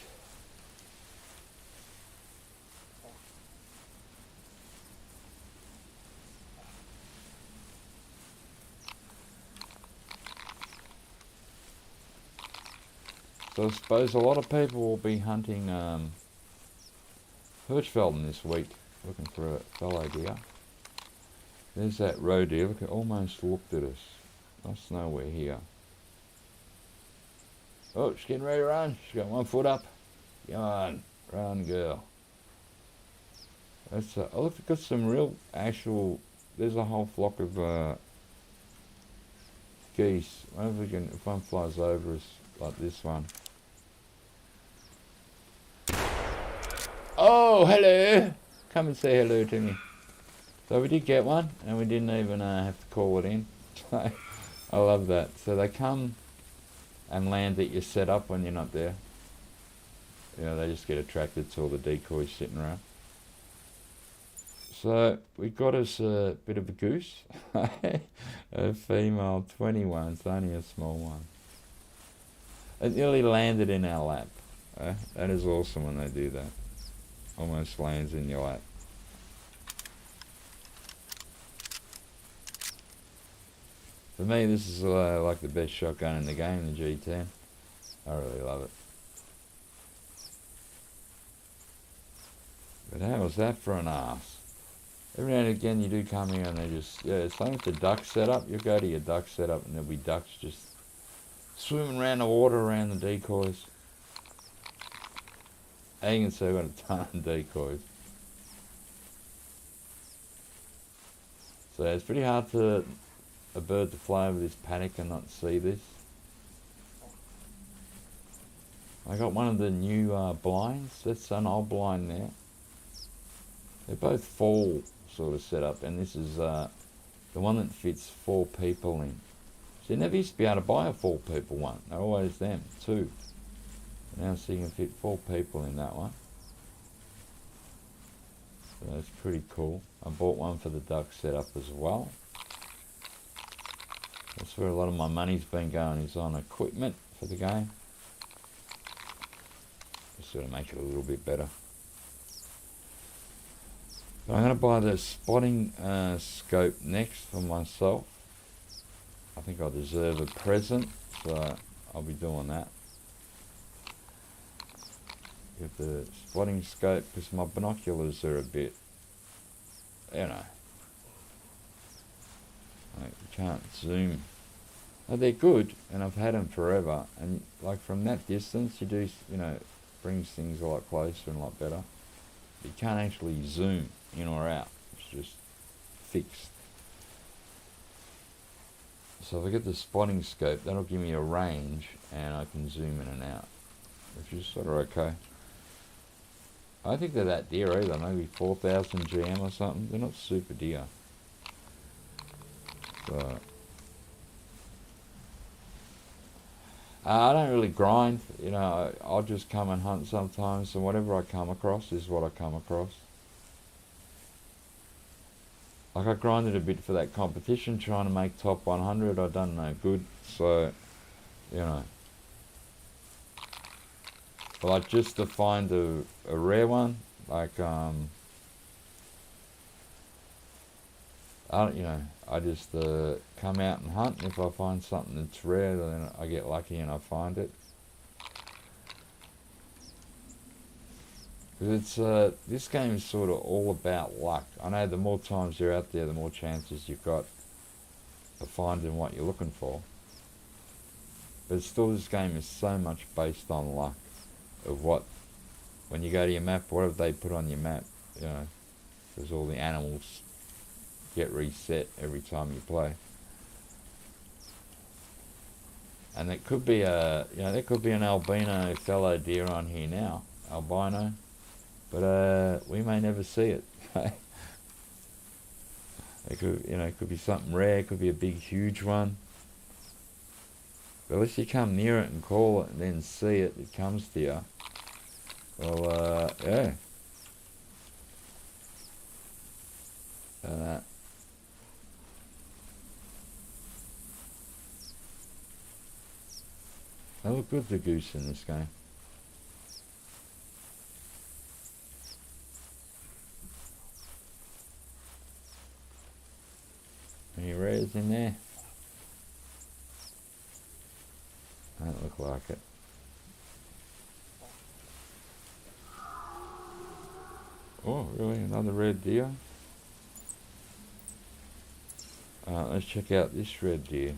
So I suppose a lot of people will be hunting Hirschfelden this week, looking for a fallow deer. There's that roe deer. Look, it almost looked at us. Must know we're here. Oh, she's getting ready to run. She's got one foot up. Come on, run, girl. That's oh, look, we've got some real actual. There's a whole flock of geese. I wonder if we can, if one flies over us like this one. Oh, hello! Come and say hello to me. So we did get one, and we didn't even have to call it in. I love that. So they come and land at your setup when you're not there. You know, they just get attracted to all the decoys sitting around. So we got us a bit of a goose, a female 21. It's only a small one. It nearly landed in our lap. That is awesome when they do that. Almost lands in your lap. For me, this is like the best shotgun in the game, the G10. I really love it. But how was that for an arse? Every now and again you do come here and they just, yeah, it's like the duck setup. You go to your duck setup and there'll be ducks just swimming around the water around the decoys. And you can see I've got a ton of decoys. So it's pretty hard for a bird to fly over this paddock and not see this. I got one of the new blinds. That's an old blind there. They're both fall sort of setup, and this is the one that fits 4 people in. So you never used to be able to buy a 4 people one. They're always them, 2. Now so you can fit 4 people in that one. So that's pretty cool. I bought one for the duck setup as well. That's where a lot of my money's been going, is on equipment for the game. Just sort of make it a little bit better. But I'm going to buy the spotting scope next for myself. I think I deserve a present, so I'll be doing that. Get the spotting scope, because my binoculars are a bit, you know, like you can't zoom. Oh, they're good, and I've had them forever, and like from that distance you do, you know, brings things a lot closer and a lot better. You can't actually zoom in or out, it's just fixed. So if I get the spotting scope, that'll give me a range and I can zoom in and out, which is sort of okay. I don't think they're that dear either, maybe 4,000 GM or something. They're not super dear. So I don't really grind, you know, I'll just come and hunt sometimes, and whatever I come across is what I come across. Like I grinded a bit for that competition, trying to make top 100, I done no good, so, you know. But like just to find a rare one, like, I don't, you know, I just come out and hunt, and if I find something that's rare, then I get lucky and I find it. Because it's, this game is sort of all about luck. I know the more times you're out there, the more chances you've got of finding what you're looking for. But still, this game is so much based on luck of what, when you go to your map, whatever they put on your map, you know, because all the animals get reset every time you play. And it could be a, you know, there could be an albino fallow deer on here now, albino, but we may never see it. It could, you know, it could be something rare, it could be a big, huge one. But unless you come near it and call it and then see it, it comes to you. Well, yeah. And that. They look good, the goose in this game. Any rares in there? Don't look like it. Oh, really? Another red deer? Let's check out this red deer.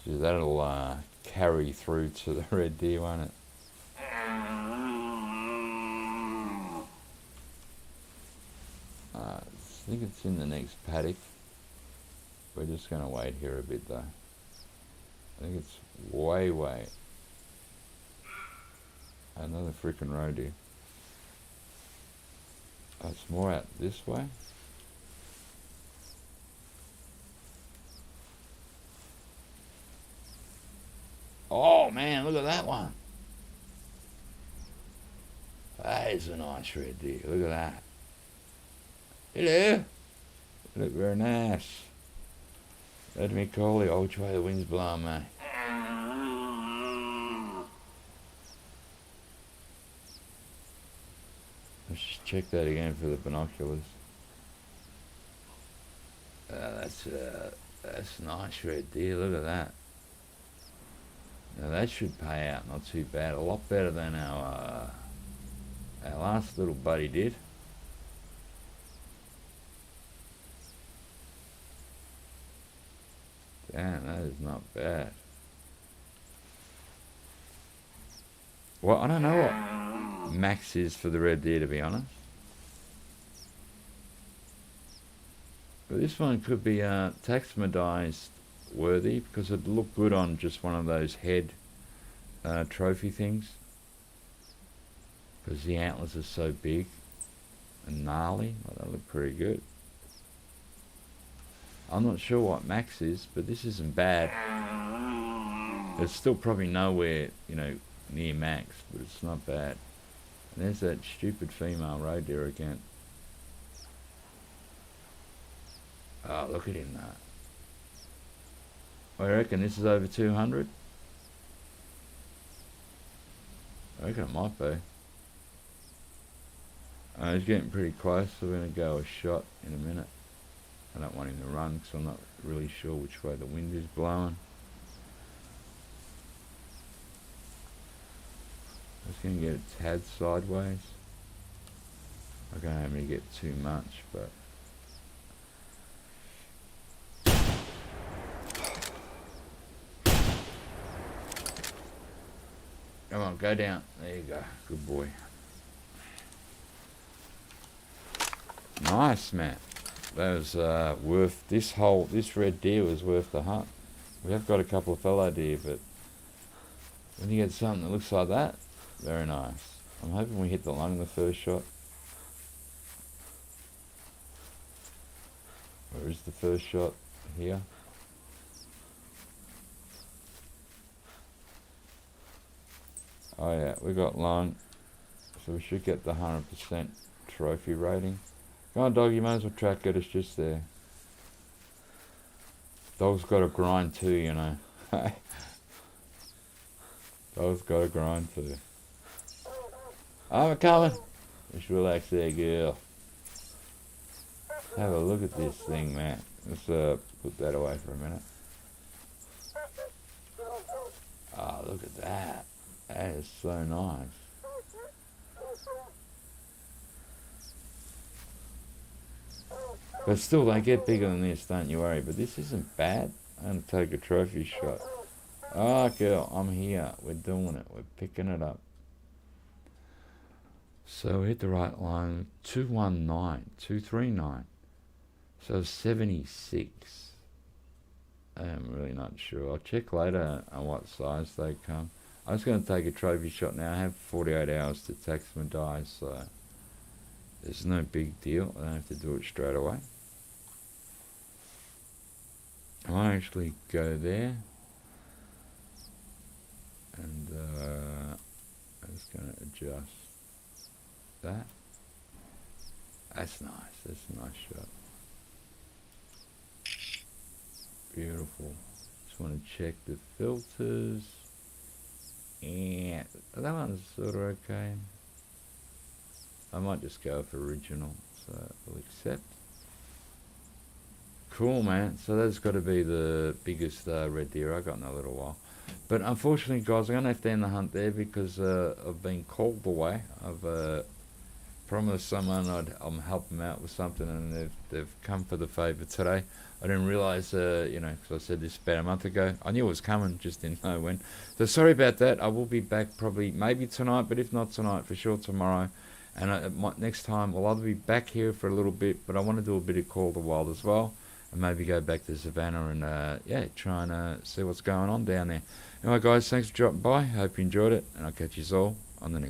Gee, that'll carry through to the red deer, won't it? I think it's in the next paddock. We're just going to wait here a bit though. I think it's way. Another freaking roe deer. Oh, it's more out this way. Oh man, look at that one. That is a nice red deer. Look at that. Hello. Look very nice. Let me call you. Oh, which way the wind's blowing, mate? Let's just check that again for the binoculars. That's nice red deer. Look at that. Now that should pay out not too bad. A lot better than our last little buddy did. Damn, that is not bad. Well, I don't know what max is for the red deer, to be honest. But this one could be taxidermized worthy because it'd look good on just one of those head trophy things. Because the antlers are so big and gnarly, well, they look pretty good. I'm not sure what max is, but this isn't bad. It's still probably nowhere, near max, but it's not bad. And there's that stupid female roe deer again. Oh, look at him, that. I reckon this is over 200. I reckon it might be. He's getting pretty close, so we're going to go a shot in a minute. I don't want him to run because I'm not really sure which way the wind is blowing. I'm just going to get a tad sideways. I don't have to get too much, but... Come on, go down. There you go. Good boy. Nice, man. That was worth this red deer was worth the hunt. We have got a couple of fallow deer, but when you get something that looks like that, very nice. I'm hoping we hit the lung the first shot. Where is the first shot? Here. Oh yeah, we got lung, so we should get the 100% trophy rating. Come on, dog, you might as well track it. It's just there. Dog's got a grind too, Dog's got a grind too. I'm coming. Just relax there, girl. Have a look at this thing, man. Let's put that away for a minute. Oh, look at that. That is so nice. But still, they get bigger than this, don't you worry. But this isn't bad. I'm going to take a trophy shot. Oh, girl, I'm here. We're doing it. We're picking it up. So we hit the right line. 219, 239. So 76. I'm really not sure. I'll check later on what size they come. I'm just going to take a trophy shot now. I have 48 hours to taxidermize, so there's no big deal. I don't have to do it straight away. I might actually go there, and I'm just going to adjust that. That's nice. That's a nice shot. Beautiful. Just want to check the filters. And that one's sort of okay. I might just go for original, so we'll accept. Cool, man. So that's got to be the biggest red deer I got in a little while. But unfortunately, guys, I'm going to have to end the hunt there because I've been called away. I've promised someone I'm helping them out with something, and they've come for the favour today. I didn't realise, because I said this about a month ago. I knew it was coming, just didn't know when. So sorry about that. I will be back probably maybe tonight, but if not tonight, for sure tomorrow. And next time I'll either be back here for a little bit, but I want to do a bit of Call of the Wild as well, and maybe go back to Savannah and try and see what's going on down there. Anyway, guys, thanks for dropping by. Hope you enjoyed it, and I'll catch you all on the next